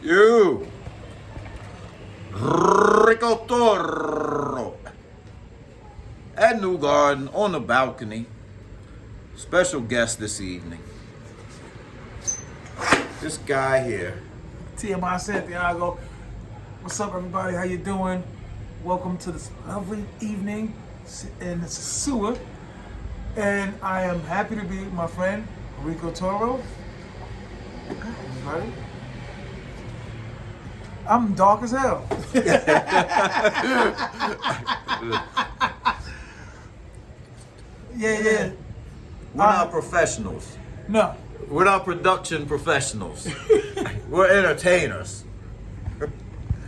You, Ricotoro, at New Garden on the balcony. Special guest this evening. This guy here. TMI Santiago. What's up, everybody? How you doing? Welcome to this lovely evening in Sosua. And I am happy to be with my friend, Toro. Everybody. I'm dark as hell. Yeah. We're not professionals. No. We're not production professionals. We're entertainers.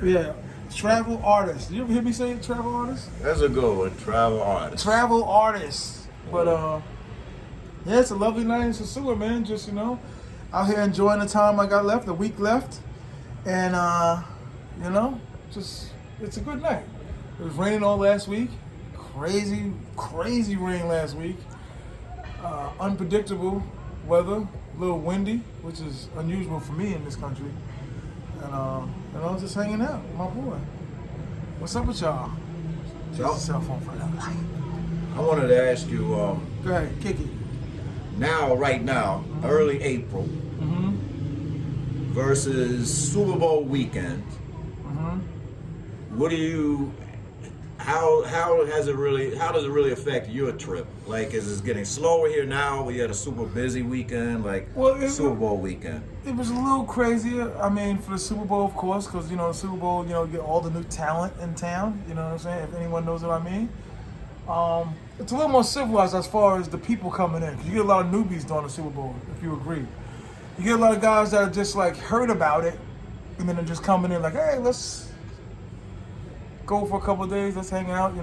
Yeah. Travel artists. You ever hear me say travel artists? That's a good one. Travel artist. Travel artists. But yeah, it's a lovely night in Sosua, man. Just, out here enjoying the time I got left, a week left. And just it's a good night. It was raining all last week. Crazy rain last week. Unpredictable weather, a little windy, which is unusual for me in this country. And I was just hanging out with my boy. What's up with y'all? Just a cell phone for that. I wanted to ask you, Go ahead, kick it. right now, early April versus Super Bowl weekend. What do you? How does it really affect your trip? Like, is it getting slower here now? We had a super busy weekend, Super Bowl weekend. It was a little crazier. I mean, for the Super Bowl, of course, because the Super Bowl, you get all the new talent in town. You know what I'm saying? If anyone knows what I mean. It's a little more civilized as far as the people coming in. 'Cause you get a lot of newbies during the Super Bowl, if you agree. You get a lot of guys that are just heard about it, and then they're just coming in hey, let's go for a couple of days, let's hang out,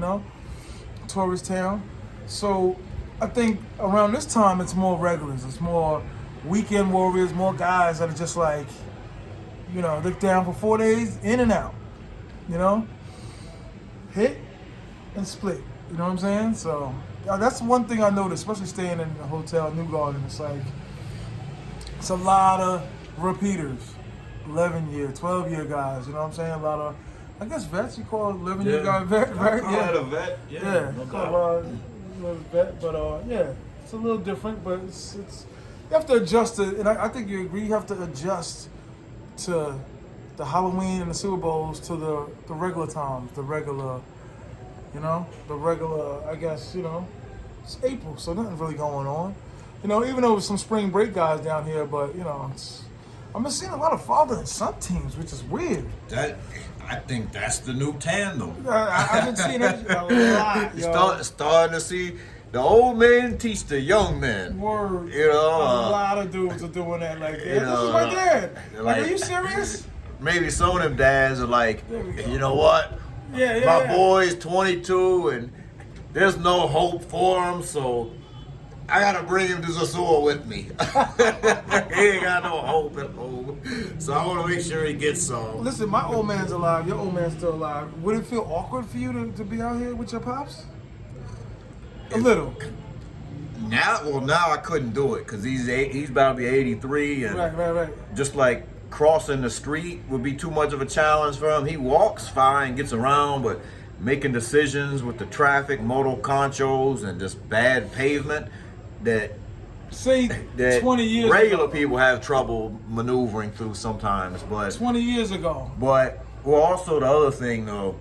tourist town. So I think around this time it's more regulars, it's more weekend warriors, more guys that are just they're down for 4 days, in and out, hit and split, you know what I'm saying? So that's one thing I noticed, especially staying in the hotel New Garden. It's a lot of repeaters, 11-year, 12-year guys, you know what I'm saying? A lot of, I guess vets, you call 11-year guy vet, right? I call it a vet. Yeah. No Call vet, but yeah, it's a little different, but it's you have to adjust to, and I think you agree, you have to adjust to the Halloween and the Super Bowls to the regular times, the regular, I guess, it's April, so nothing really going on. Even though there's some spring break guys down here, but I'm just seeing a lot of father and son teams, which is weird. I think that's the new tandem. I've been seeing it a lot, yo. Starting to see the old men teach the young men. Word. A lot of dudes are doing that this is my dad. Are you serious? Maybe some of them dads are you know what? My boy's 22 and there's no hope for him, so I gotta bring him to Sosua with me. He ain't got no hope at home, so I want to make sure he gets some. Listen, my old man's alive. Your old man's still alive. Would it feel awkward for you to be out here with your pops? A little. Now I couldn't do it because he's about to be 83, and right. Just crossing the street would be too much of a challenge for him. He walks fine, gets around, but making decisions with the traffic, motor conchos, and just bad pavement. That 20 years regular ago, people have trouble maneuvering through sometimes, but 20 years ago. But also the other thing though,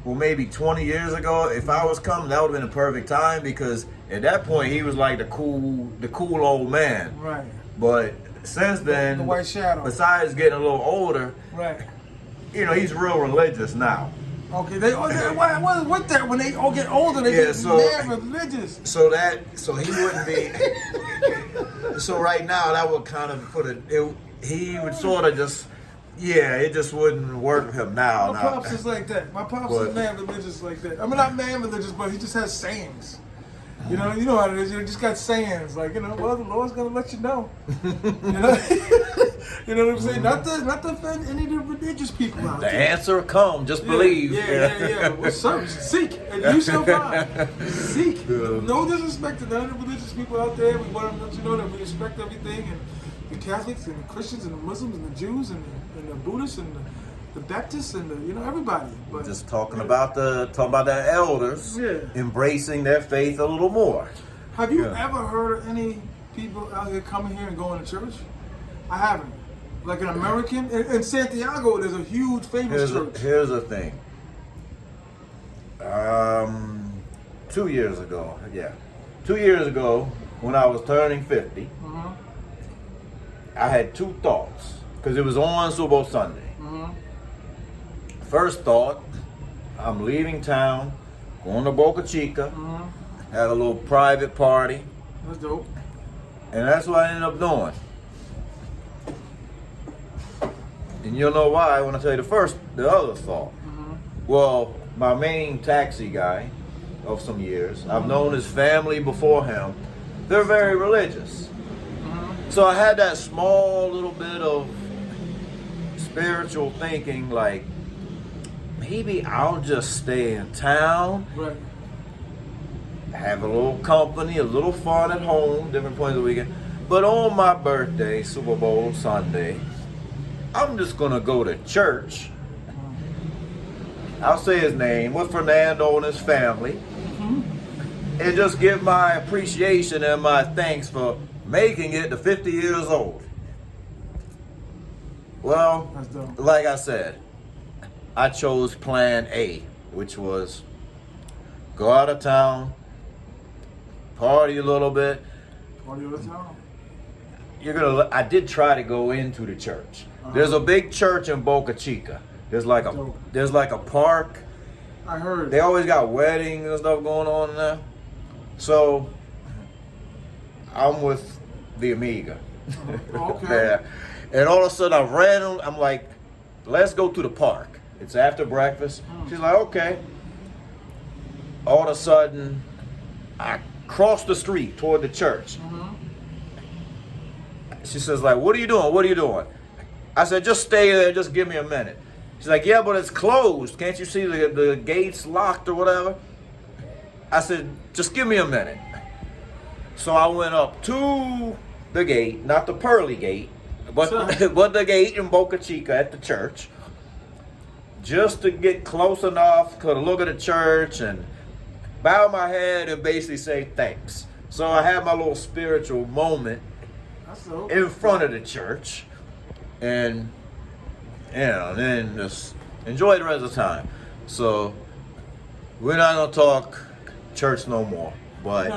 maybe 20 years ago, if I was coming, that would have been the perfect time because at that point he was the cool old man. Right. But since then, the white shadow. Besides getting a little older, right. He's real religious now. Okay, what that when they all get older, they get mad religious. So he wouldn't be. So right now, that would kind of he would sort of just, it just wouldn't work for him now. My pops is like that. My pops is mad religious like that. I mean, not mad religious, but he just has sayings. You know how it is. You just got sayings well, the Lord's gonna let you know. You know what I'm saying? Not to offend any of the religious people out there. The answer will come. Just believe. Yeah. What's up? Seek, and you shall find. Seek. No disrespect to none of the religious people out there. We want to let you know that we respect everything, and the Catholics and the Christians and the Muslims and the Jews and the Buddhists and the Baptists and everybody. But just talking about the elders embracing their faith a little more. Have you ever heard of any people out here coming here and going to church? I haven't. Like an American in Santiago, there's a huge famous church. Here's the thing. 2 years ago, 2 years ago, when I was turning 50, I had two thoughts because it was on Super Bowl Sunday. First thought, I'm leaving town, going to Boca Chica, have a little private party. That's dope. And that's what I ended up doing. And you'll know why when I tell you the other thought. Well, my main taxi guy of some years, I've known his family before him. They're very religious. So I had that small little bit of spiritual thinking, like, maybe I'll just stay in town, have a little company, a little fun at home, different points of the weekend. But on my birthday, Super Bowl Sunday, I'm just gonna go to church. I'll say his name, with Fernando and his family, and just give my appreciation and my thanks for making it to 50 years old. Well, like I said, I chose plan A, which was go out of town, party a little bit. Party out of town? I did try to go into the church. There's a big church in Boca Chica. There's like a park. I heard. They always got weddings and stuff going on in there. So I'm with the Amiga. Okay. There. And all of a sudden I'm like, let's go to the park. It's after breakfast. She's like, okay. All of a sudden, I cross the street toward the church. She says, like, what are you doing? What are you doing? I said, just stay there. Just give me a minute. She's like, yeah, but it's closed. Can't you see the gates locked or whatever? I said, just give me a minute. So I went up to the gate, not the pearly gate, but the gate in Boca Chica at the church, just to get close enough to look at the church and bow my head and basically say thanks. So I had my little spiritual moment in front of the church, and then just enjoy the rest of the time. So we're not gonna talk church no more, but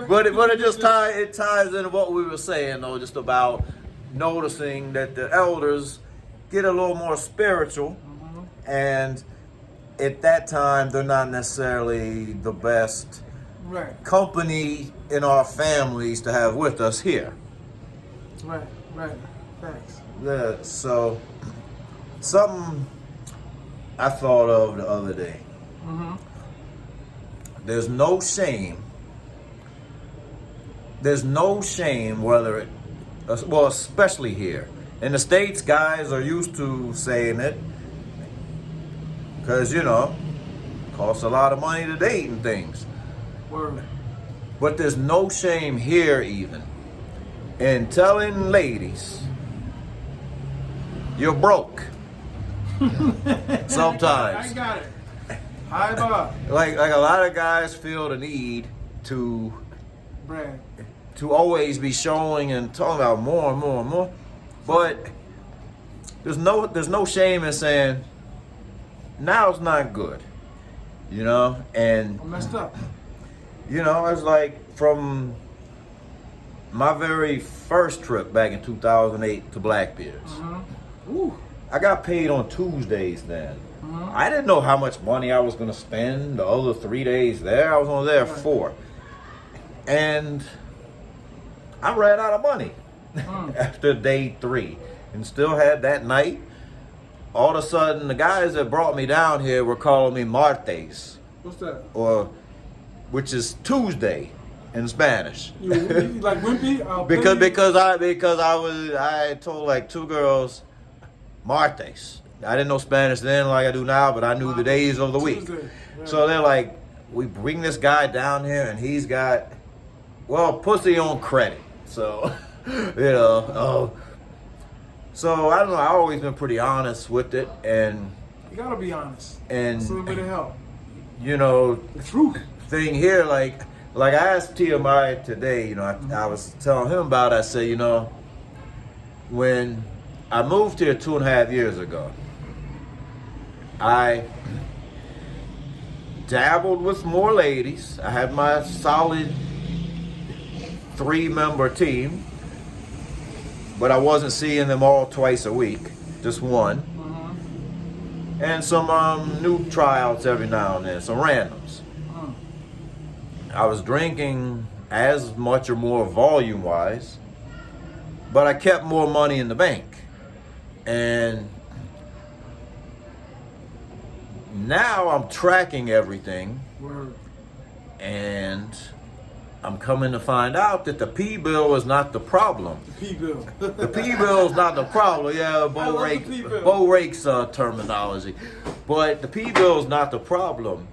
but it just ties into what we were saying though, just about noticing that the elders get a little more spiritual, and at that time they're not necessarily the best company in our families to have with us here. Right. Thanks. Yeah, so something I thought of the other day. There's no shame. There's no shame whether it, well, especially here. In the States, guys are used to saying it because, it costs a lot of money to date and things. Word. But there's no shame here even in telling ladies you're broke. Sometimes. I got it. Hi, Bob. Like a lot of guys feel the need to brand, to always be showing and talking about more and more and more. But there's no shame in saying now's not good. And I'm messed up. It's like from my very first trip back in 2008 to Blackbeard's. I got paid on Tuesdays then. I didn't know how much money I was going to spend the other 3 days there. I was only there 4. And I ran out of money after day 3 and still had that night. All of a sudden, the guys that brought me down here were calling me Martes. What's that? Which is Tuesday in Spanish. You like wimpy? because I told like 2 girls Martes. I didn't know Spanish then like I do now, but I knew the days of the week. Tuesday. Right. So they're like, we bring this guy down here and he's got, pussy on credit. So So I don't know. I've always been pretty honest with it, and you gotta be honest. And it's a little bit of help. The truth thing here, like I asked TMI today. I was telling him about it. I said, when I moved here 2.5 years ago, I dabbled with more ladies. I had my solid 3-member team, but I wasn't seeing them all twice a week, just one. And some new tryouts every now and then, some randoms. I was drinking as much or more volume-wise, but I kept more money in the bank. And now I'm tracking everything, and I'm coming to find out that the P-bill is not the problem. The P-bill. The P-bill is not the problem. Yeah, Bo Rake's terminology. But the P-bill is not the problem.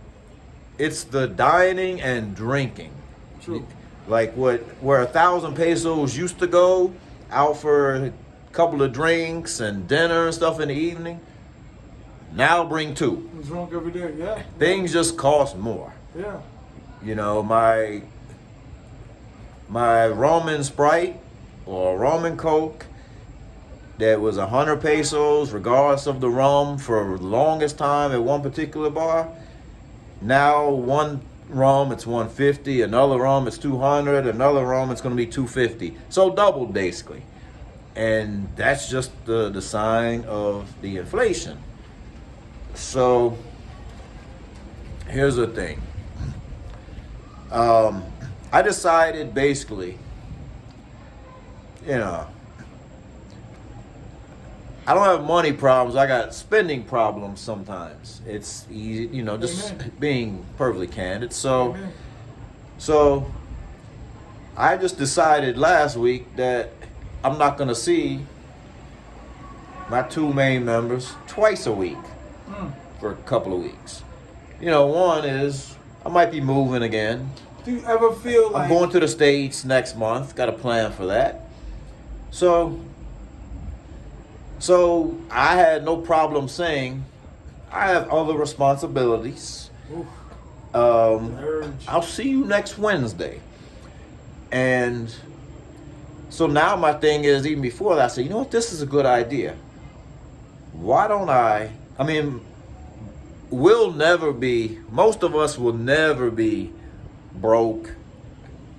It's the dining and drinking. True. Like where 1,000 pesos used to go out for a couple of drinks and dinner and stuff in the evening, now bring 2. I'm drunk every day, yeah. Things just cost more. Yeah. My rum and Sprite or rum and Coke that was 100 pesos regardless of the rum for the longest time at one particular bar. Now one rum it's 150, another rum it's 200, another rum it's going to be 250. So doubled basically. And that's just the sign of the inflation. So here's the thing. I decided basically, I don't have money problems. I got spending problems sometimes. It's easy, just Amen. being perfectly candid. So Amen. I just decided last week that I'm not going to see my 2 main members twice a week for a couple of weeks. One is I might be moving again. Do you ever feel like... I'm going to the States next month. Got a plan for that. So I had no problem saying I have other responsibilities. I'll see you next Wednesday. And so now my thing is, even before that, I said, you know what, this is a good idea. Why don't most of us will never be broke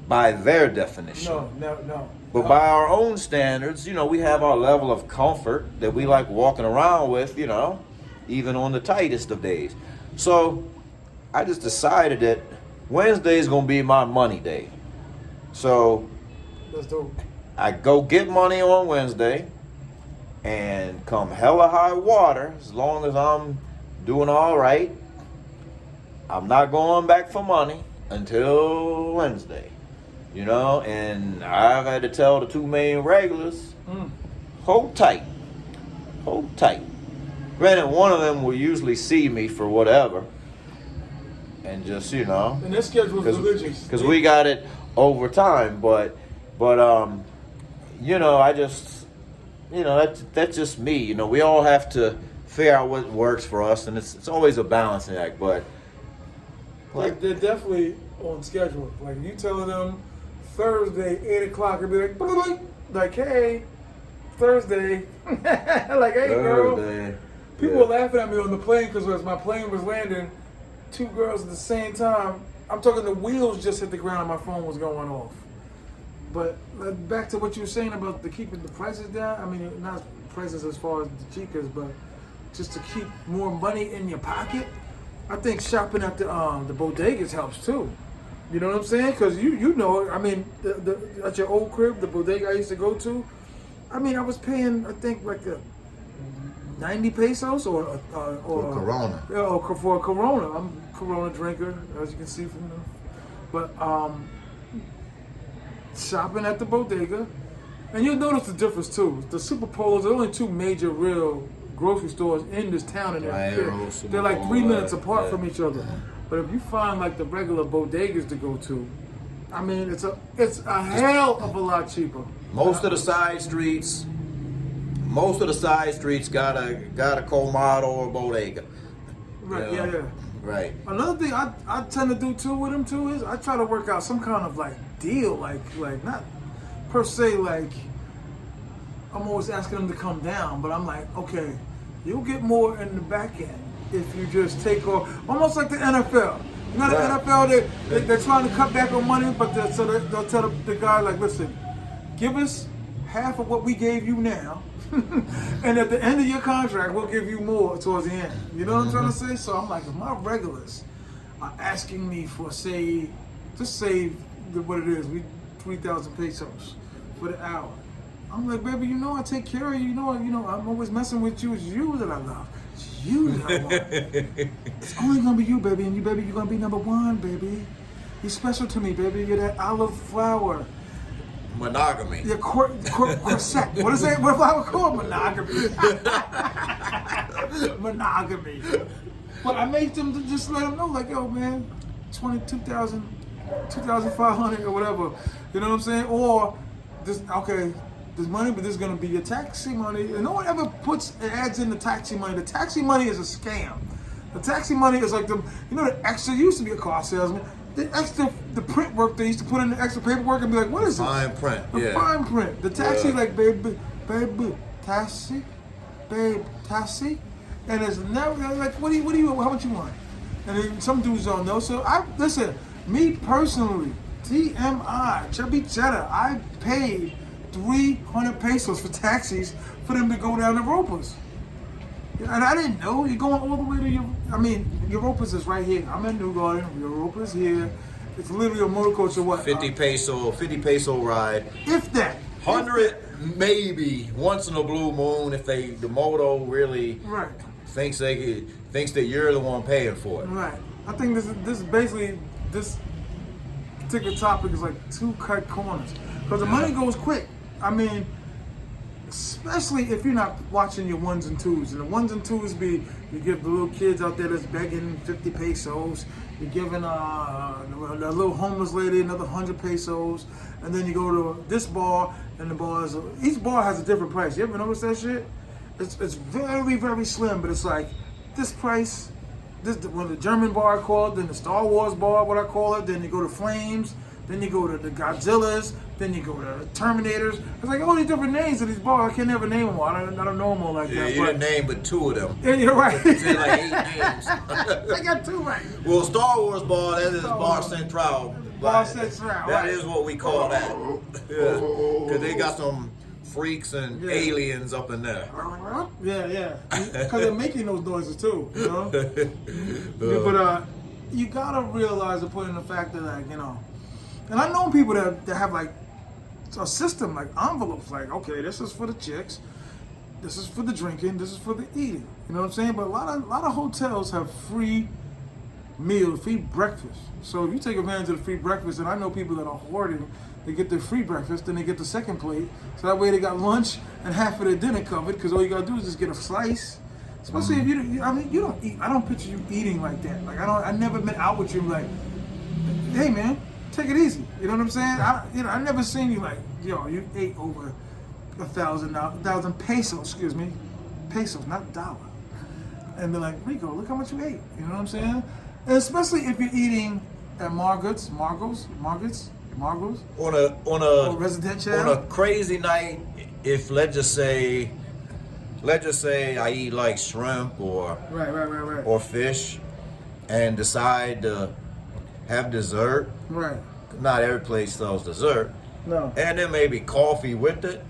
by their definition. No. But by our own standards, we have our level of comfort that we like walking around with, even on the tightest of days. So I just decided that Wednesday is going to be my money day. So that's dope. I go get money on Wednesday, and come hella high water, as long as I'm doing all right, I'm not going back for money until Wednesday. And I've had to tell the 2 main regulars, hold tight. Granted, one of them will usually see me for whatever, and just, And their schedule's religious. Because we got it over time, but I just, that's just me. We all have to figure out what works for us, and it's always a balancing act, but... Like, they're definitely on schedule. Like, you telling them Thursday, 8 o'clock, it'll be like, hey, Thursday. Like, hey, girl. People were laughing at me on the plane because as my plane was landing, 2 girls at the same time. I'm talking the wheels just hit the ground and my phone was going off. But back to what you were saying about keeping the prices down. I mean, not prices as far as the chicas, but just to keep more money in your pocket. I think shopping at the bodegas helps too. You know what I'm saying? Because you know, I mean, at your old crib, the bodega I used to go to, I mean, I was paying, I think, like 90 pesos or Corona. Yeah, or for a Corona. I'm a Corona drinker, as you can see from the. But shopping at the bodega, and you'll notice the difference too. The Super Polos, there are only 2 major real grocery stores in this town, and they're like 3 minutes apart from each other. But if you find like the regular bodegas to go to, I mean, it's a hell of a lot cheaper. Most of the side streets got a Comado or a Bodega. Right. You know? Yeah. Right. Another thing I tend to do too with them too is I try to work out some kind of like deal, like not per se like I'm always asking them to come down, but I'm like, okay, you'll get more in the back end if you just take off, almost like the NFL. You know, the NFL, they're trying to cut back on money, but they'll tell the guy, like, listen, give us half of what we gave you now, and at the end of your contract, we'll give you more towards the end. You know what I'm trying to say? So I'm like, if my regulars are asking me for, say what it is, 3,000 pesos for the hour. I'm like, baby, you know I take care of you. You know, I'm always messing with you. It's you that I love. It's you that I want. It's only gonna be you, baby, and you, baby, you're gonna be number one, baby. You're special to me, baby. You're that olive flower. Monogamy. Your corset. What is that? What flower called? Monogamy. Monogamy. But I make them to just let them know, like, yo, man, 22,000, 2,500 or whatever. You know what I'm saying? Or this, okay. There's money, but this is gonna be your taxi money. And no one ever adds in the taxi money. The taxi money is a scam. The taxi money is like the extra used to be a car salesman. The print work they used to put in the extra paperwork and be like, what is it? Fine print. The fine print. The taxi, like, baby, taxi, and it's never like, what do you, how much you want? And then some dudes don't know. So listen, me personally, TMI, Chubby Cheddar, I paid 300 pesos for taxis for them to go down to Europas. And I didn't know. You're going all the way to Europas is right here. I'm in New Garden. Europas here. It's literally a motor coach or what? 50 peso ride. If that. 100 maybe once in a blue moon if the moto really thinks that you're the one paying for it. Right. I think this is basically this particular topic is like two cut corners because the money goes quick. I mean, especially if you're not watching your ones and twos. And the ones and twos be, you give the little kids out there that's begging 50 pesos. You're giving a little homeless lady another 100 pesos. And then you go to this bar, and each bar has a different price. You ever notice that shit? It's very, very slim, but it's like this price. This one the German bar I call it, then the Star Wars bar, what I call it. Then you go to Flames. Then you go to the Godzillas, then you go to the Terminators. It's like all these different names of these bars. I can never name them all. I don't know them all like that. You didn't name but two of them. Yeah, you're right. You said like 8 names. I got 2 right. Well, Star Wars bar, that is Bar Central. Bar Central. That is what we call that. Yeah. Because they got some freaks and aliens up in there. Yeah. Because they're making those noises too, you know? But you got to realize and put in the fact that, like, you know, and I know people that have like a system, like envelopes, like, okay, this is for the chicks, this is for the drinking, this is for the eating. You know what I'm saying? But a lot of hotels have free meals, free breakfast. So if you take advantage of the free breakfast, and I know people that are hoarding, they get their free breakfast, then they get the second plate. So that way they got lunch and half of their dinner covered, because all you gotta do is just get a slice. Especially if you don't eat. I don't picture you eating like that. Like I never been out with you like, hey man, take it easy. You know what I'm saying? I never seen you like, yo, you ate over 1,000 pesos, excuse me, pesos, not dollar. And they're like, Rico, look how much you ate. You know what I'm saying? And especially if you're eating at Margot's, or residential. On a crazy night, if let's just say I eat like shrimp or or fish, and decide to have dessert. Right. Not every place sells dessert. No. And then maybe coffee with it.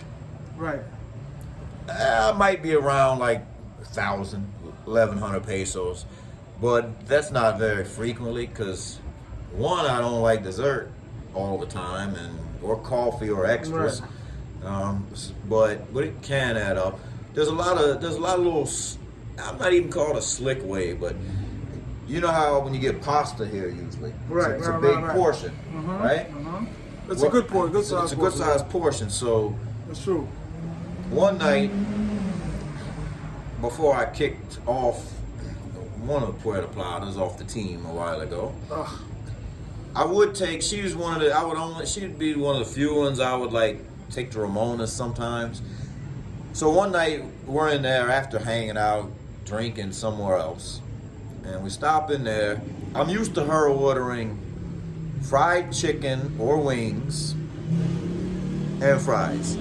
Right. I might be around like 1,000, 1,100 pesos, but that's not very frequently because one, I don't like dessert all the time, or coffee or extras. Right. But it can add up. There's a lot of little. I'm not even called a slick way, but you know how when you get pasta here usually, it's a big portion, right? It's a good portion. It's a good sized portion. So that's true. One night before I kicked off one of the Puerto Platas off the team a while ago, she'd be one of the few ones I would like take the Ramonas sometimes. So one night we're in there after hanging out, drinking somewhere else, and we stop in there. I'm used to her ordering fried chicken or wings and fries.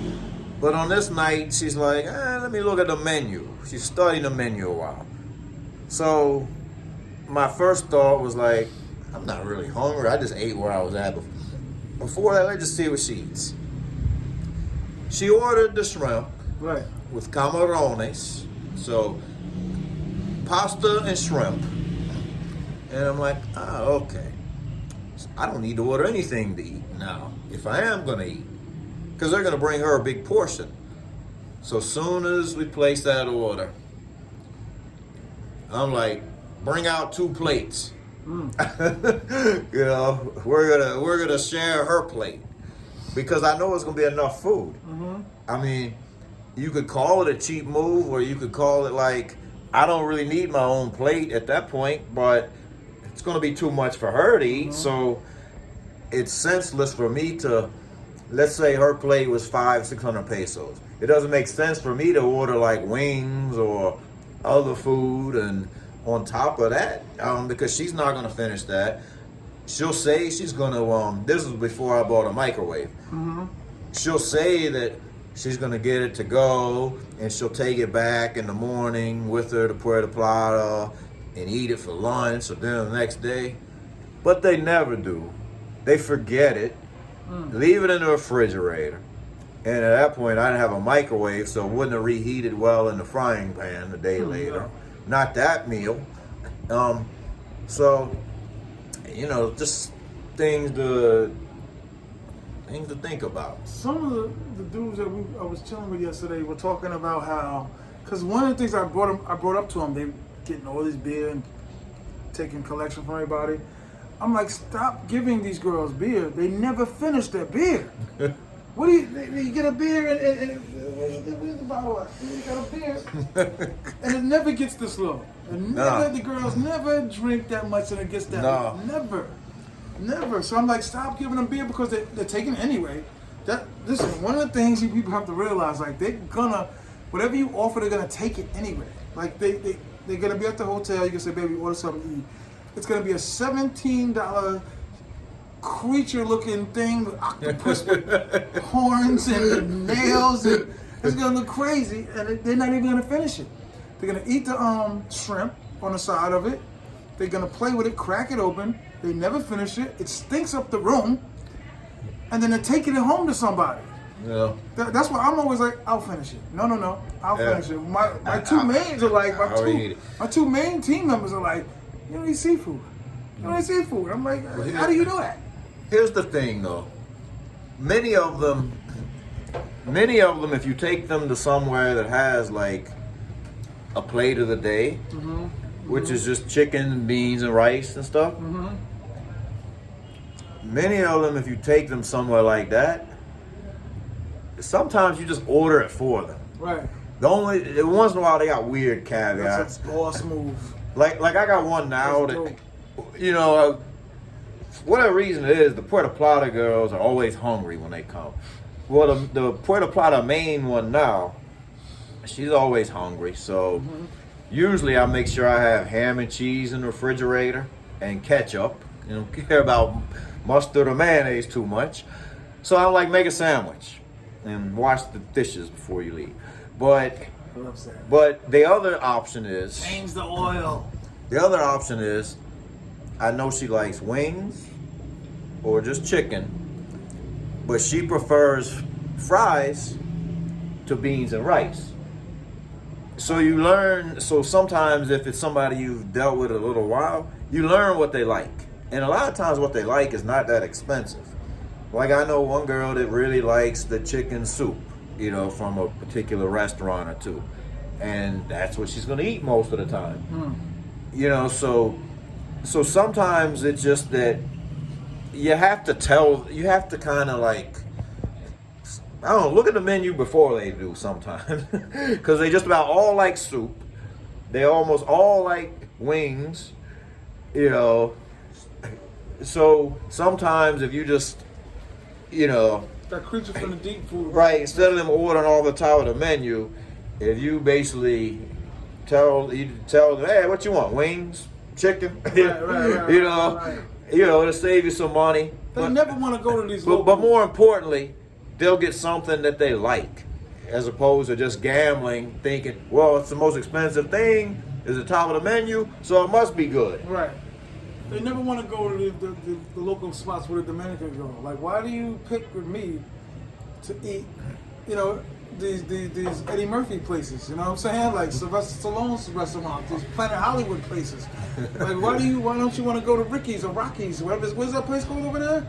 But on this night, she's like, let me look at the menu. She's studying the menu a while. So my first thought was like, I'm not really hungry. I just ate where I was at before that. Let's just see what she eats. She ordered the shrimp with camarones. So pasta and shrimp. And I'm like, okay. I don't need to order anything to eat now, if I am going to eat. Because they're going to bring her a big portion. So as soon as we place that order, I'm like, bring out 2 plates. You know, we're gonna share her plate. Because I know it's going to be enough food. I mean, you could call it a cheap move, or you could call it like, I don't really need my own plate at that point, but it's going to be too much for her to eat. So it's senseless for me to, let's say her plate was 500-600 pesos. It doesn't make sense for me to order like wings or other food and on top of that, because she's not going to finish that. She'll say she's going to, this was before I bought a microwave. She'll say that she's going to get it to go, and she'll take it back in the morning with her to Puerto Plata and eat it for lunch or dinner the next day. But they never do. They forget it, leave it in the refrigerator. And at that point, I didn't have a microwave, so it wouldn't have reheated well in the frying pan a day later. Not that meal. So, you know, just things to think about. Some of the dudes that I was chilling with yesterday were talking about how, because one of the things I brought up to them, they getting all this beer and taking collection from everybody. I'm like, stop giving these girls beer. They never finish their beer. What do you get a beer and where's the bottle at? You got a beer and it never gets this low. And the girls never drink that much and it gets that low. Never. So I'm like, stop giving them beer because they're taking it anyway. Listen, one of the things you people have to realize, like they're gonna, whatever you offer, they're gonna take it anyway. Like they're gonna be at the hotel. You can say, baby, order something to eat. It's gonna be a $17 creature-looking thing with octopus with horns and nails, and it's gonna look crazy. And they're not even gonna finish it. They're gonna eat the shrimp on the side of it. They're gonna play with it, crack it open. They never finish it. It stinks up the room, and then they're taking it home to somebody. Yeah. That's why I'm always like, I'll finish it. No, I'll finish it. My two mains are like, my two main team members are like, you don't eat seafood. You don't eat seafood. I'm like, how do you know that? Here's the thing, though. Many of them, if you take them to somewhere that has like a plate of the day, which is just chicken, beans, and rice and stuff. Many of them, if you take them somewhere like that, sometimes you just order it for them. Right. Once in a while they got weird caveats. That's a boss move. Like I got one now that, you know, for whatever reason it is, the Puerto Plata girls are always hungry when they come. Well, the Puerto Plata main one now, she's always hungry. So usually I make sure I have ham and cheese in the refrigerator and ketchup. You don't care about mustard or mayonnaise too much. So I like, make a sandwich and wash the dishes before you leave. But the other option is, change the oil. The other option is, I know she likes wings or just chicken, but she prefers fries to beans and rice. So you learn, so sometimes if it's somebody you've dealt with a little while, you learn what they like. And a lot of times what they like is not that expensive. Like I know one girl that really likes the chicken soup, you know, from a particular restaurant or two. And that's what she's gonna eat most of the time. You know, so sometimes it's just that you have to kind of like, I don't know, look at the menu before they do sometimes. Because they just about all like soup. They almost all like wings, you know. So sometimes if you just, you know, That creature from the deep food. Right. Instead of them ordering all the top of the menu, if you basically tell them, hey, what you want? Wings, chicken. Right, you know, right. It'll save you some money. They never want to go to these. But more importantly, they'll get something that they like, as opposed to just gambling, thinking, well, it's the most expensive thing, it's the top of the menu, so it must be good. Right. They never want to go to the local spots where the Dominicans go. Like, why do you pick with me to eat, these Eddie Murphy places? You know what I'm saying? Like Sylvester Stallone's restaurant, these Planet Hollywood places. Like, why don't you want to go to Ricky's or Rocky's, whatever? What's that place called over there?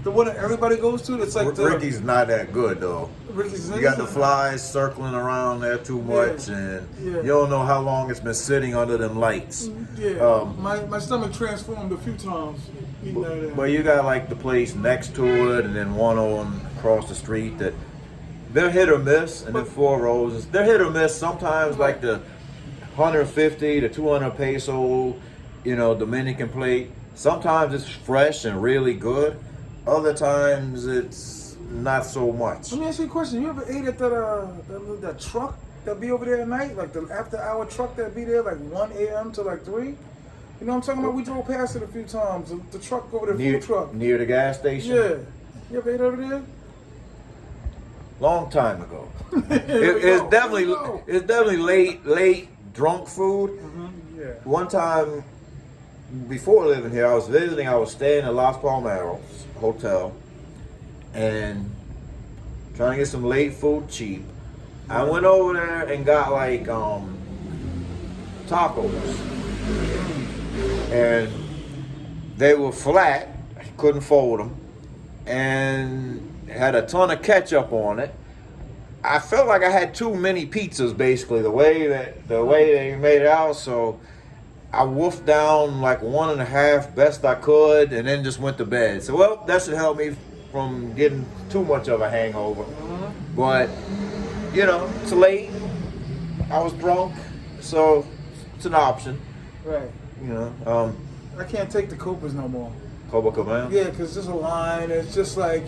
The one that everybody goes to? That's like Ricky's not that good though. Ricky's. You got the flies circling around there too much, and you don't know how long it's been sitting under them lights. Yeah, my stomach transformed a few times eating that. But you got like the place next to it, and then one on across the street that they're hit or miss, and then Four Roses. They're hit or miss. Sometimes like the 150 to 200 peso, Dominican plate. Sometimes it's fresh and really good. Other times it's not so much. Let me ask you a question. You ever ate at that truck that be over there at night? Like the after-hour truck that be there like 1 a.m. to like 3? You know what I'm talking about? We drove past it a few times. The truck over there, food truck. Near the gas station? Yeah. You ever ate over there? Long time ago. It's definitely late drunk food. Mm-hmm. Yeah. One time before living here, I was visiting. I was staying at Las Palmeros Hotel and trying to get some late food cheap. I went over there and got like tacos, and they were flat. I couldn't fold them, and had a ton of ketchup on it. I felt like I had too many pizzas, basically the way they made it out. So I wolfed down like 1.5 best I could, and then just went to bed. So, well, that should help me from getting too much of a hangover. But, it's late. I was drunk, so it's an option. Right. I can't take the Copas no more. Copacabana? Yeah, because there's a line. It's just like,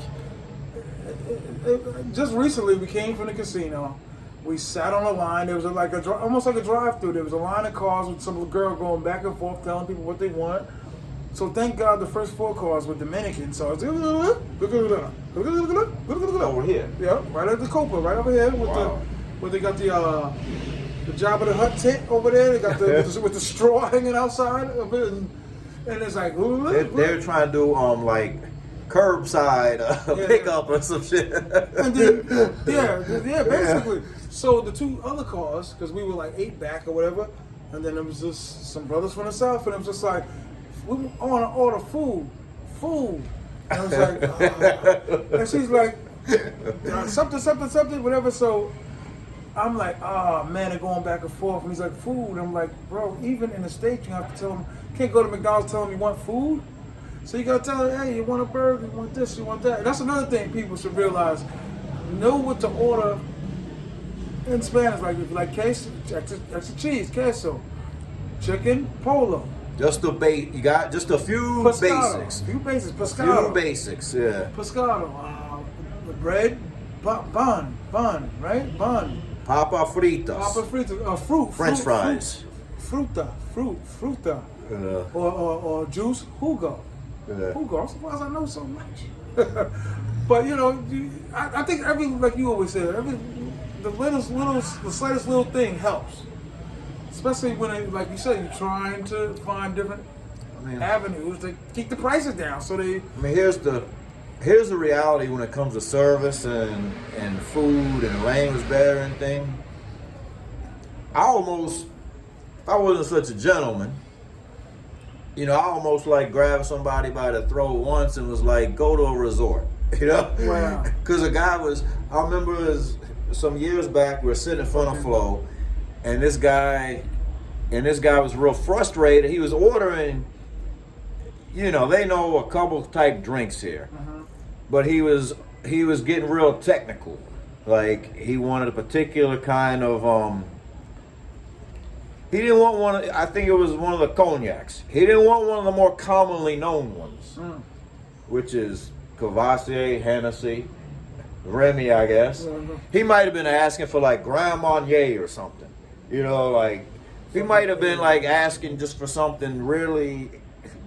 just recently we came from the casino. We sat on a line. There was almost like a drive-through. There was a line of cars with some girl going back and forth telling people what they want. So thank God the first 4 cars were Dominican. So it's over here. Yeah, right at the Copa, right over here where they got the Jabba the Hutt tent over there. They got with the straw hanging outside of it, and it's like they're trying to do like curbside pickup or some shit. And then basically. So the 2 other cars, because we were like 8 back or whatever, and then there was just some brothers from the south, and it was just like, we want to order food. And I was like, and she's like, something, whatever. So I'm like, man, they're going back and forth. And he's like, food. And I'm like, bro, even in the States, you have to tell them, you can't go to McDonald's telling them you want food. So you got to tell them, hey, you want a burger, you want this, you want that. And that's another thing people should realize. Know what to order in Spanish. Like, if you like queso, extra cheese, queso. Chicken, polo. Just you got just a few basics. Pescado. Few basics, yeah. Pescado. Bread, bun, right? Bun. Papa fritas. Fruit. French fries. Fruta. Or juice, jugo. Jugo. I'm surprised I know so much. But I think like you always say, the slightest little thing helps. Especially when, like you said, you're trying to find different avenues to keep the prices down. So here's the reality when it comes to service and food and language barrier and thing. If I wasn't such a gentleman, I almost like grabbed somebody by the throat once and was like, go to a resort, Wow. Because I remember some years back, we were sitting in front of Flo, and this guy was real frustrated. He was ordering, they know a couple type drinks here, but he was getting real technical. Like he wanted a particular kind of he didn't want one. I think it was one of the cognacs. He didn't want one of the more commonly known ones, which is Cavassier, Hennessy. Remy, I guess. Mm-hmm. He might have been asking for like Grand Marnier or something. You know, like he might have been like asking just for something really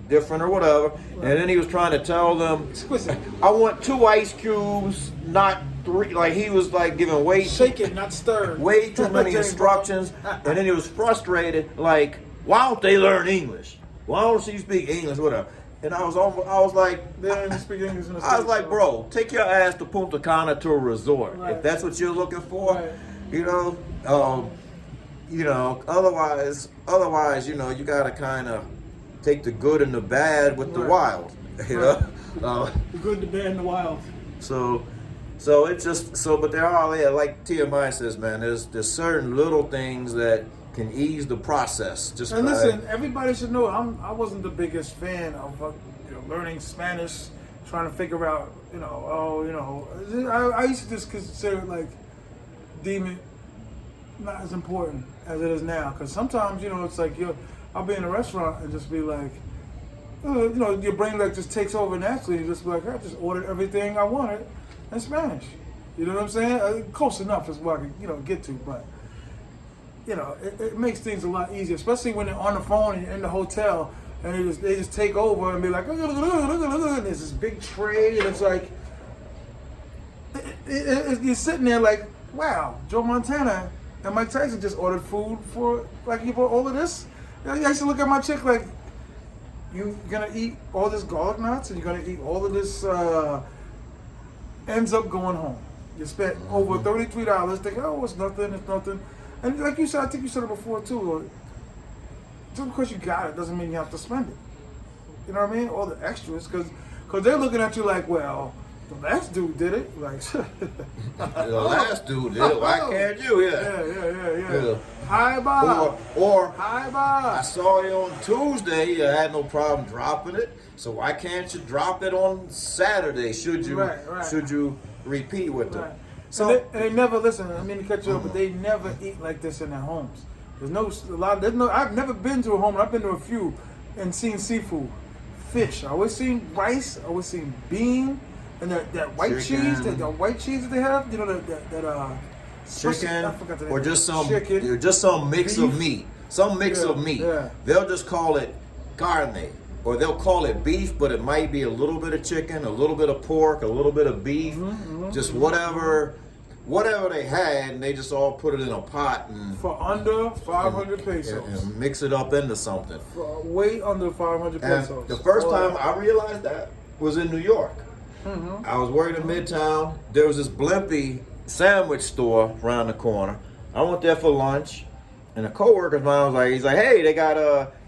different or whatever. And then he was trying to tell them, I want 2 ice cubes, not 3. Like he was like giving shake it, not stir. way too many instructions. And then he was frustrated, like, why don't they learn English? Why don't she speak English? Whatever. And I was like, they don't even speak English in the I was States, like, so. bro, take your ass to Punta Cana to a resort. Right. If that's what you're looking for, Right. you know, otherwise, you know, you gotta kind of take the good and the bad with the wild, you know. The good, the bad, and the wild. So it's just but there are, yeah, like TMI says, man. There's certain little things that can ease the process. Just and listen, everybody should know I wasn't the biggest fan of learning Spanish, trying to figure out I used to just consider it like deem it not as important as it is now, because sometimes it's like I'll be in a restaurant and just be like your brain like just takes over naturally. You just be like, I just ordered everything I wanted in Spanish. You know what I'm saying? Close enough is what I can get to, but it makes things a lot easier, especially when they're on the phone and you're in the hotel and they just take over and be like, and there's this big tray and it's like you're sitting there like, wow, Joe Montana and Mike Tyson just ordered food for all of this. I used to look at my chick like, you gonna eat all this garlic nuts and you're gonna eat all of this, ends up going home. You spent over $33 thinking, oh, it's nothing. And like you said, I think you said it before too, just because you got it doesn't mean you have to spend it. You know what I mean? All the extras, because they're looking at you like, well, the last dude did it. Like, the last dude did it. Why can't you? Yeah. Hi, Bob. Or hi, Bob. I saw you on Tuesday. You had no problem dropping it. So why can't you drop it on Saturday? Should you? Right. Should you repeat with them? Right. So and they never listen. I mean to cut you off, but they never eat like this in their homes. I've never been to a home, and I've been to a few, and seen seafood, fish. I always seen rice. I always seen bean, and that white cheese. That white cheese that they have. You know that chicken, I forgot the name. or just some chicken, or just some mix beef. of meat. Some mix of meat. Yeah. They'll just call it carne, or they'll call it beef, but it might be a little bit of chicken, a little bit of pork, a little bit of beef, just whatever they had, and they just all put it in a pot and for under 500 pesos. And mix it up into something. For way under 500 pesos. And the first time I realized that was in New York. I was working in Midtown. There was this Blimpie sandwich store around the corner. I went there for lunch, and a coworker of mine was like, he's like, hey, they got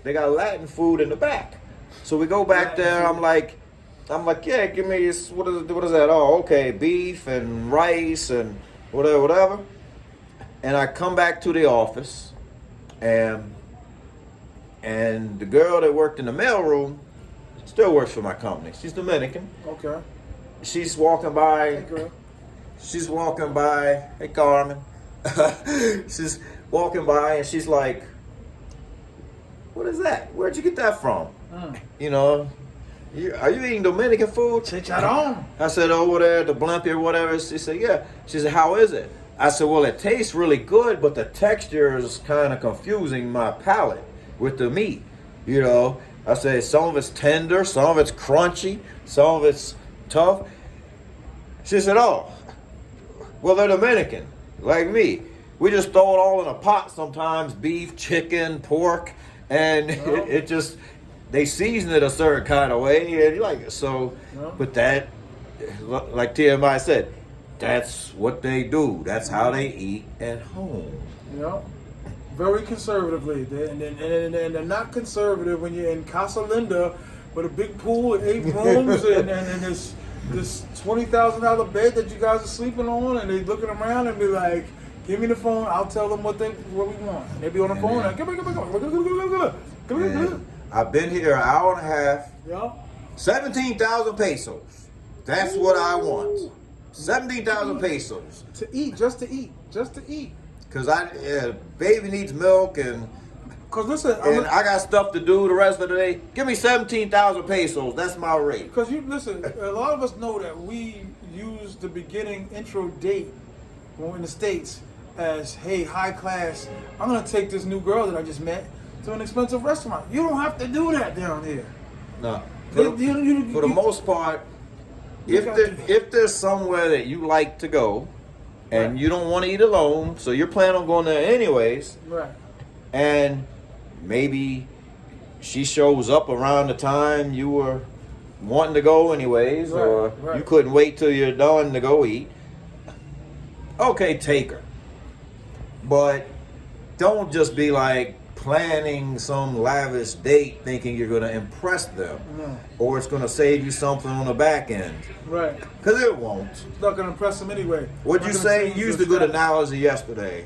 Latin food in the back. So we go back there. I'm like, yeah, give me this. What is that? Oh, okay, beef and rice and whatever. And I come back to the office, and the girl that worked in the mailroom still works for my company. She's Dominican. Okay. She's walking by. Hey, girl. She's walking by. Hey, Carmen. She's walking by, and she's like, what is that? Where'd you get that from? You know, are you eating Dominican food? Chicharron. I said, over there, the Blimpie or whatever. She said, yeah. She said, how is it? I said, well, it tastes really good, but the texture is kind of confusing my palate with the meat. You know, I said, some of it's tender, some of it's crunchy, some of it's tough. She said, oh, well, they're Dominican, like me. We just throw it all in a pot sometimes, beef, chicken, pork, and it just, they season it a certain kind of way, and you like it. So, but that, like TMI said, that's what they do. That's how they eat at home. Yeah. Very conservatively. And they're not conservative when you're in Casa Linda with a big pool and 8 rooms and this $20,000 bed that you guys are sleeping on, and they're looking around and be like, give me the phone, I'll tell them what we want. And they be on the phone like, come here. I've been here an hour and a half. Yeah. 17,000 pesos. That's what I want. 17,000 pesos. To eat, just to eat. Cause baby needs milk and listen, I got stuff to do the rest of the day. Give me 17,000 pesos. That's my rate. Because you listen, a lot of us know that use the beginning intro date when we're in the States as, hey, high class, I'm going to take this new girl that I just met to an expensive restaurant. You don't have to do that down here. No. For the most part, if there's somewhere that you like to go and right. you don't want to eat alone, so you're planning on going there anyways, right. and maybe she shows up around the time you were wanting to go anyways, right. or right. you couldn't wait till you're done to go eat, okay, take her. But don't just be like planning some lavish date thinking you're going to impress them, or it's going to save you something on the back end. Right. Because it won't. It's not going to impress them anyway. What'd you say? Use the good analogy yesterday.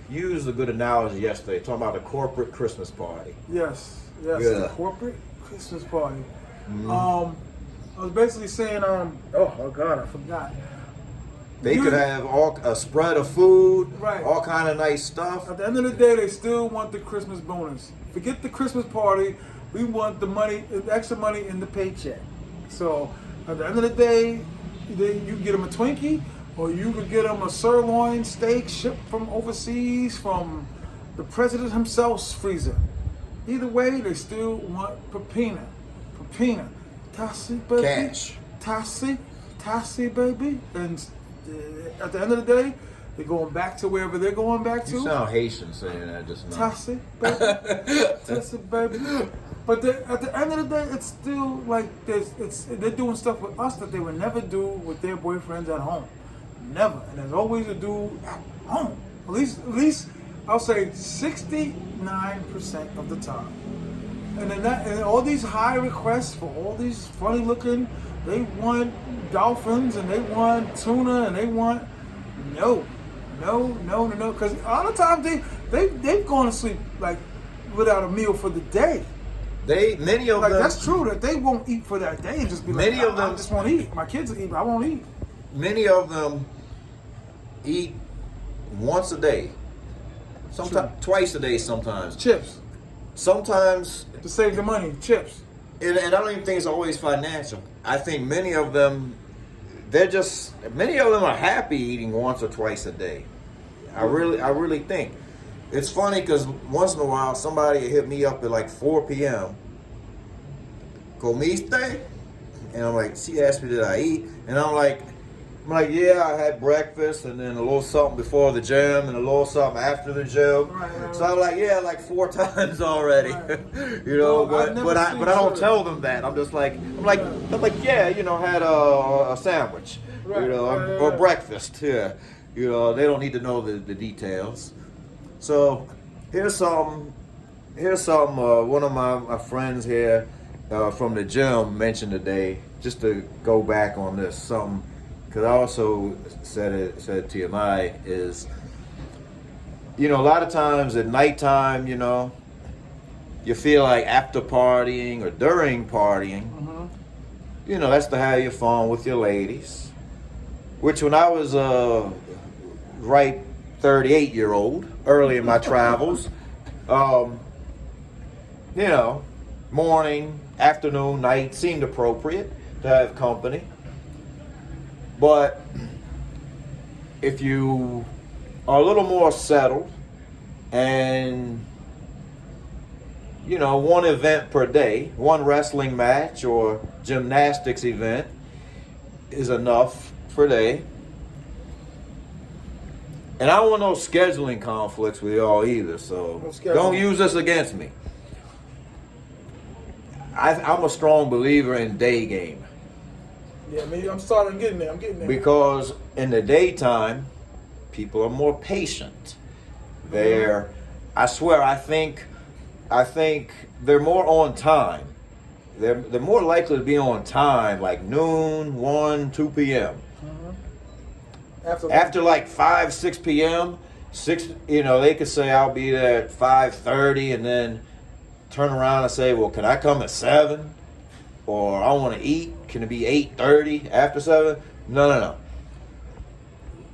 Talking about a corporate Christmas party. Yes. Yeah. The corporate Christmas party. Mm-hmm. I was basically saying, oh God, I forgot. They could have a spread of food, right. all kind of nice stuff. At the end of the day, they still want the Christmas bonus. Forget the Christmas party. We want the money, the extra money in the paycheck. So at the end of the day, you get them a Twinkie, or you could get them a sirloin steak shipped from overseas from the president himself's freezer. Either way, they still want Pepina. Tassie, baby. Cash. Tassie, baby. And at the end of the day, they're going back to wherever they're going back to. You sound Haitian saying that just now. Tassie, baby. Tassie, baby. But at the end of the day, it's still like they're doing stuff with us that they would never do with their boyfriends at home. Never. And there's always a dude at home. At least I'll say 69% of the time. And then and all these high requests for all these funny looking, they want dolphins and they want tuna and they want no. Because a lot of times they've gone to sleep like without a meal for the day. Many of them. That's true that they won't eat for that day and just be like, I just won't eat. My kids will eat, but I won't eat. Many of them eat once a day. Sometimes twice a day. Sometimes chips. Sometimes to save the money, chips. And I don't even think it's always financial. I think many of them are happy eating once or twice a day. I really think. It's funny because once in a while somebody hit me up at like 4 p.m. Comiste? And I'm like, she asked me did I eat? And I'm like, yeah, I had breakfast and then a little something before the gym and a little something after the gym. Right. So I'm like, yeah, like 4 times already. Right. But I don't tell them that. I'm like, yeah, had a sandwich, right. Or breakfast. Yeah, they don't need to know the details. So here's some. One of my friends here from the gym mentioned today, just to go back on this something. Because I also said TMI is, a lot of times at nighttime, you feel like after partying or during partying, that's to have your fun with your ladies. Which when I was right 38-year-old, early in my travels, morning, afternoon, night seemed appropriate to have company. But if you are a little more settled and, one event per day, one wrestling match or gymnastics event is enough per day. And I don't want no scheduling conflicts with y'all either, so don't use this against me. I'm a strong believer in day game. Yeah, maybe I'm getting there. Because in the daytime, people are more patient. I think they're more on time. They're more likely to be on time, like noon, 1, 2 p.m. After like 5, 6 p.m., they could say I'll be there at 5:30, and then turn around and say, well, can I come at 7? Or I want to eat. Can it be 8:30 after 7? No.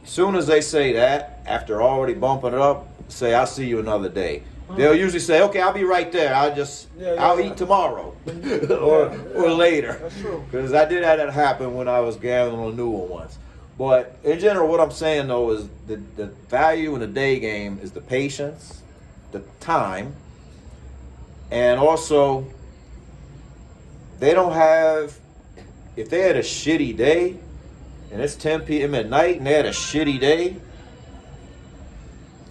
As soon as they say that, after already bumping it up, say I'll see you another day. They'll usually say, okay, I'll be right there. I'll eat tomorrow or later. That's true. Because I did have that happen when I was gambling on a new one once. But in general, what I'm saying though is the value in the day game is the patience, the time, and also they don't have. If they had a shitty day, and it's 10 p.m. at night, and they had a shitty day,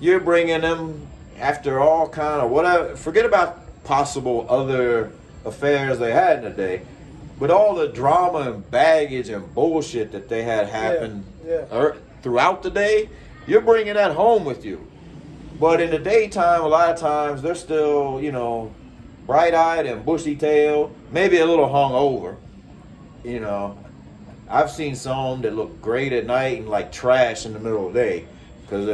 you're bringing them after all kind of whatever. Forget about possible other affairs they had in the day. But all the drama and baggage and bullshit that they had happen throughout the day, you're bringing that home with you. But in the daytime, a lot of times, they're still, you know, bright-eyed and bushy-tailed, maybe a little hungover. You know, I've seen some that look great at night and like trash in the middle of the day because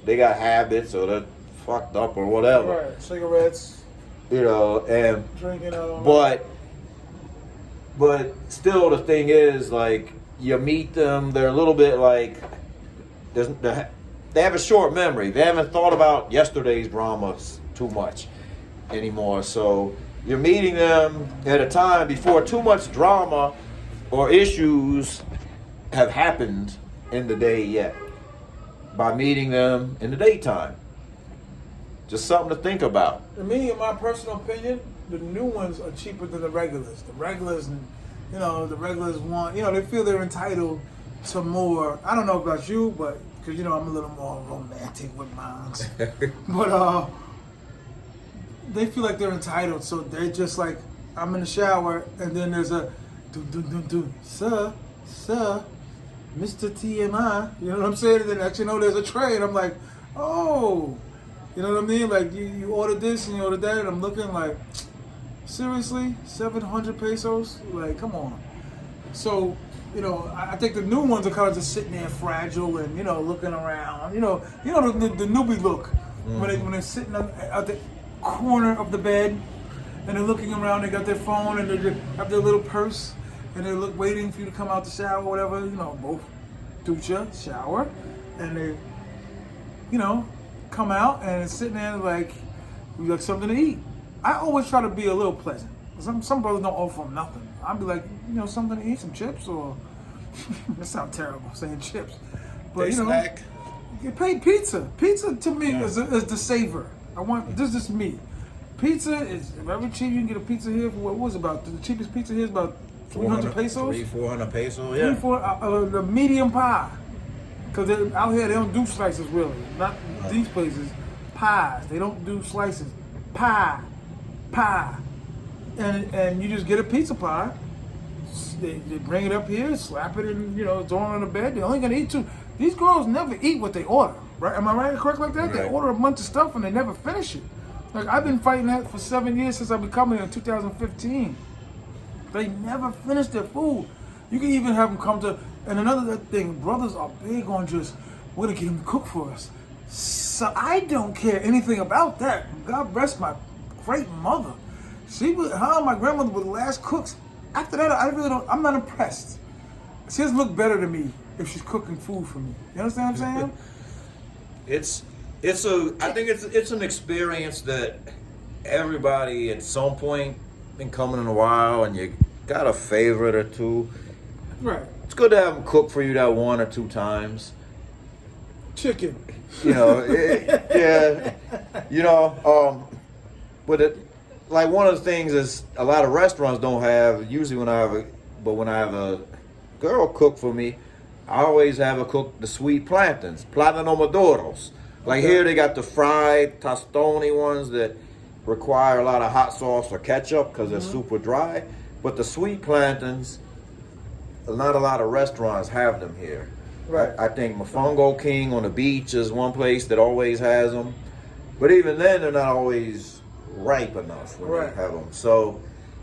they got habits or they're fucked up or whatever. Right, cigarettes. You know, and drinking. But still, the thing is, like, you meet them, they're a little bit like, they have a short memory. They haven't thought about yesterday's dramas too much anymore. So you're meeting them at a time before too much drama or issues have happened in the day yet by meeting them in the daytime. Just something to think about. To me, in my personal opinion, the new ones are cheaper than the regulars. The regulars want, they feel they're entitled to more. I don't know about you, but because I'm a little more romantic with mine. But they feel like they're entitled, so they're just like, I'm in the shower, and then there's a sir, Mr. TMI. You know what I'm saying? And then actually, there's a tray, and I'm like, oh, you know what I mean? Like you ordered this and you ordered that, and I'm looking like, seriously, 700 pesos? Like, come on. So, I think the new ones are kind of just sitting there fragile and, looking around. The newbie look. Mm-hmm. When they're sitting at the corner of the bed and they're looking around, they got their phone and they have their little purse and they're waiting for you to come out the shower or whatever, both ducha, shower, and they, come out and it's sitting there like, we got something to eat. I always try to be a little pleasant. Some brothers don't offer them nothing. I'll be like, something to eat, some chips, or that sounds terrible saying chips, but snack. You pay pizza. Pizza to me is the saver. This is me. Pizza is very cheap. You can get a pizza here for what was about the cheapest pizza here is about 300 pesos. 400 pesos. Yeah. The medium pie. Because out here they don't do slices really. Not these places. Pies. They don't do slices. Pie. And you just get a pizza pie. They bring it up here, slap it in, throw it on the bed. They're only gonna eat two. These girls never eat what they order, right? Am I right? Correct like that? Right. They order a bunch of stuff and they never finish it. Like I've been fighting that for 7 years since I've been coming here in 2015. They never finish their food. You can even have them come to. And another thing, brothers are big on just we're gonna get them to cook for us. So I don't care anything about that. God bless my great mother. Her and my grandmother were the last cooks. After that, I'm not impressed. She doesn't look better to me if she's cooking food for me. You understand what I'm saying? I think it's an experience that everybody at some point been coming in a while and you got a favorite or two. Right. It's good to have them cook for you that 1 or 2 times. Chicken. But like one of the things is a lot of restaurants don't have. Usually when I have a girl cook for me, I always have her cook the sweet plantains, plátano maduros. Like here they got the fried tostoni ones that require a lot of hot sauce or ketchup because they're super dry. But the sweet plantains, not a lot of restaurants have them here. Right. I think Mofongo King on the beach is one place that always has them. But even then, they're not always ripe enough when they have them. So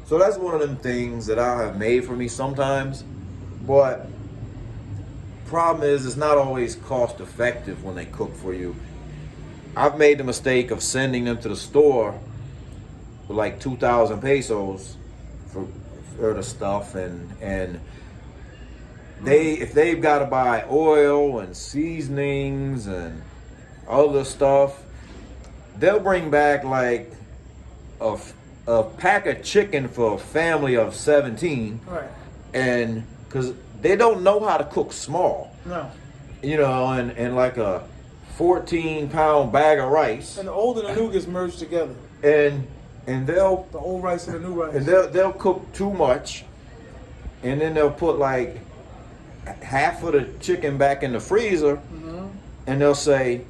that's one of them things that I have made for me sometimes. But problem is, it's not always cost effective when they cook for you. I've made the mistake of sending them to the store with like 2,000 pesos for the stuff, and if they've got to buy oil and seasonings and other stuff, they'll bring back like a pack of chicken for a family of 17, right? And because they don't know how to cook small. No. You know, and like a 14-pound bag of rice. And the old and the new gets merged together. And the old rice and the new rice. And they'll cook too much, and then they'll put like half of the chicken back in the freezer, and they'll say,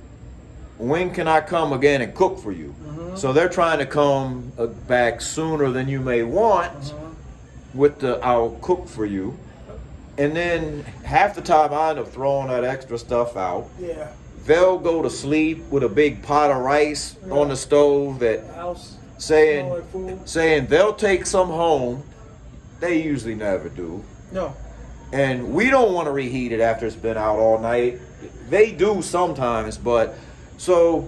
"When can I come again and cook for you?" So they're trying to come back sooner than you may want with the "I'll cook for you," and then half the time I end up throwing that extra stuff out. Yeah. They'll go to sleep with a big pot of rice on the stove that. Saying they'll take some home. They usually never do. No. And we don't want to reheat it after it's been out all night. They do sometimes, but so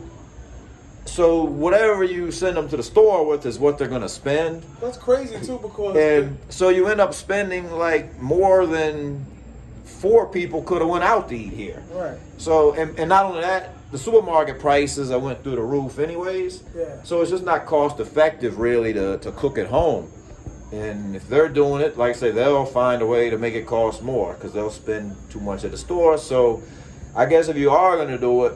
whatever you send them to the store with is what they're going to spend. That's crazy too, because so you end up spending like more than 4 people could have went out to eat here. Right. So and not only that, the supermarket prices I went through the roof anyways. Yeah. So it's just not cost effective really to cook at home. And if they're doing it, like I say, they'll find a way to make it cost more because they'll spend too much at the store. So I guess if you are going to do it,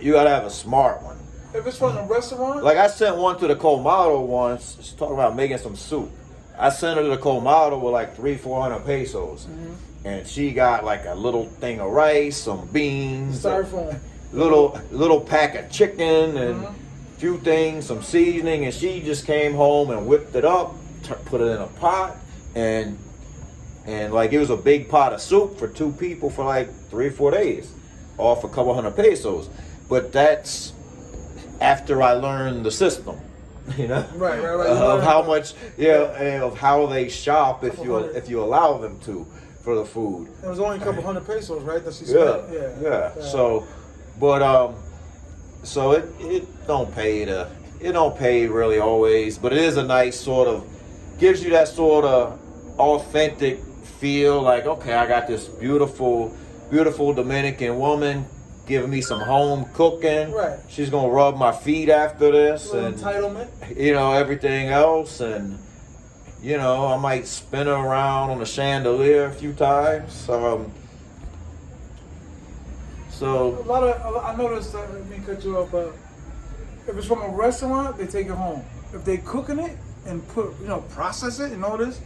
you got to have a smart one. If it's from a restaurant? Like I sent one to the Colmado once, she's talking about making some soup. I sent her to the Colmado with like 300-400 pesos. And she got like a little thing of rice, some beans, little pack of chicken, and a few things, some seasoning, and she just came home and whipped it up, put it in a pot, and like it was a big pot of soup for 2 people for like 3 or 4 days, off a couple hundred pesos. But that's after I learned the system, you know, right. Of how much, and of how they shop if you allow them to. For the food. It was only a couple hundred pesos, right? That she spent. Yeah. So, but so it don't pay really always, but it is a nice sort of, gives you that sort of authentic feel. Like, okay, I got this beautiful Dominican woman giving me some home cooking. Right. She's gonna rub my feet after this, and entitlement. You know, everything else, and. You know, I might spin her around on a chandelier a few times. So I noticed. Let me cut you off. If it's from a restaurant, they take it home. If they cooking it and process it and all this,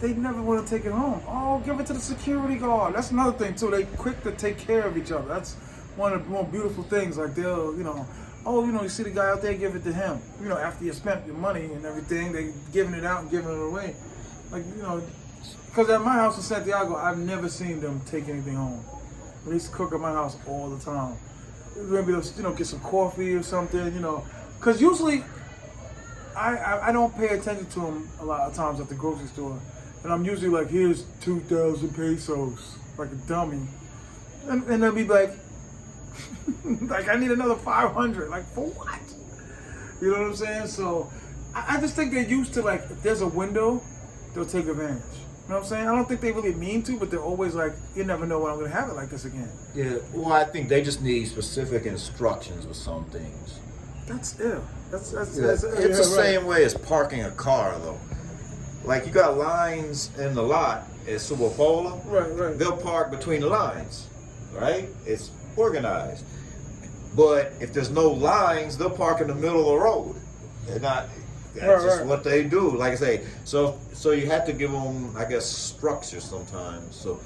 they never want to take it home. Oh, give it to the security guard. That's another thing too. They quick to take care of each other. That's one of the more beautiful things. Like they'll, you see the guy out there, give it to him. After you spent your money and everything, they giving it out and giving it away. Like, because at my house in Santiago, I've never seen them take anything home. They used to cook at my house all the time. Maybe they'll, get some coffee or something, Because usually, I don't pay attention to them a lot of times at the grocery store. And I'm usually like, here's 2,000 pesos, like a dummy. And they'll be like, like, I need another 500. Like, for what? You know what I'm saying? So, I just think they're used to, like, if there's a window, they'll take advantage. You know what I'm saying? I don't think they really mean to, but they're always like, you never know when I'm going to have it like this again. Yeah, well, I think they just need specific instructions with some things. That's ill. That's it's the same way as parking a car, though. Like, you got lines in the lot at Superpola. Right. They'll park between the lines, right? It's organized. But if there's no lines, they'll park in the middle of the road. They're not. That's just what they do. Like I say, so you have to give them, I guess, structure sometimes. So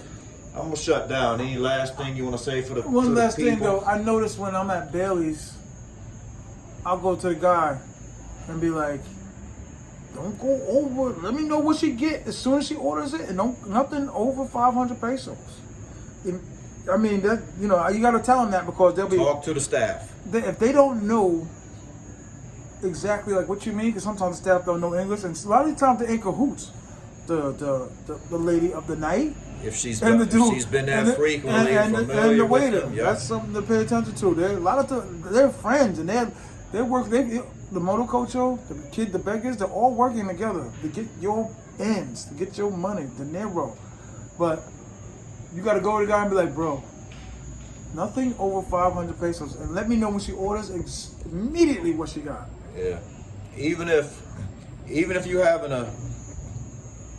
I'm gonna shut down. Any last thing you want to say for the one last thing though? I noticed when I'm at Bailey's, I'll go to the guy and be like, "Don't go over. Let me know what she get as soon as she orders it, and nothing over 500 pesos." I mean, that you got to tell them that because they'll be talk to the staff. If they don't know exactly like what you mean, because sometimes the staff don't know English, and a lot of the times they're in cahoots. The lady of the night, if she's been there frequently, and the waiter. That's something to pay attention to. They're friends, and they work. The motococho, the beggars, they're all working together to get your ends, to get your money, the dinero. But you got to go to the guy and be like, bro, nothing over 500 pesos, and let me know when she orders immediately what she got. Yeah, even if you're having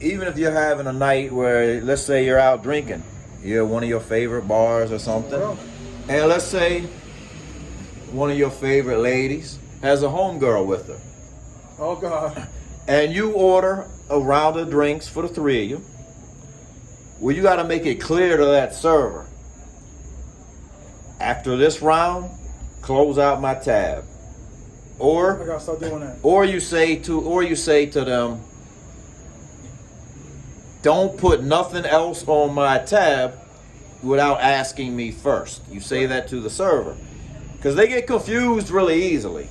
even if you're having a night where, let's say you're out drinking, you're at one of your favorite bars or something, and let's say one of your favorite ladies has a homegirl with her. Oh God. And you order a round of drinks for the three of you. Well, you got to make it clear to that server, after this round, close out my tab. Or I gotta start doing that. Or you say to them, don't put nothing else on my tab without asking me first. You say that to the server, because they get confused really easily.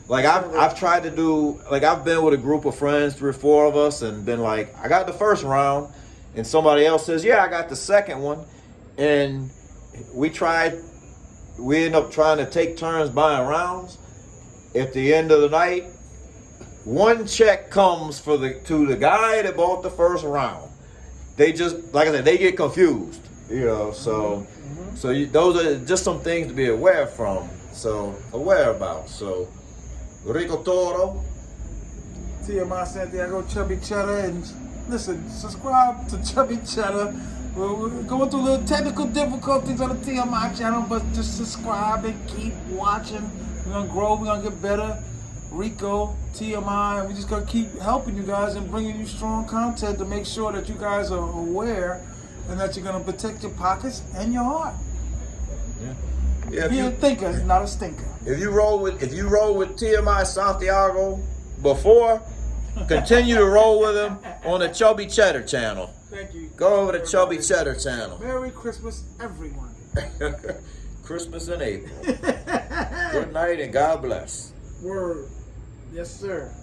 Like I've tried to do, like I've been with a group of friends, 3 or 4 of us, and been like, I got the first round, and somebody else says, yeah, I got the second one, and we end up trying to take turns buying rounds. At the end of the night, one check comes to the guy that bought the first round. They just, like I said, they get confused, you know. So, those are just some things to be aware about. So, Rico Toro, TMI Santiago, Chubby Cheddar, and listen, subscribe to Chubby Cheddar. We're going through little technical difficulties on the TMI channel, but just subscribe and keep watching. We're gonna grow, we're gonna get better. Rico, TMI, and we're just gonna keep helping you guys and bringing you strong content to make sure that you guys are aware and that you're gonna protect your pockets and your heart. Yeah. Be a thinker, not a stinker. If you roll with TMI Santiago before, continue to roll with him on the Chubby Cheddar channel. Thank you. Go over to Chubby Cheddar channel. Merry Christmas, everyone. Christmas in April. Good night and God bless. Word. Yes, sir.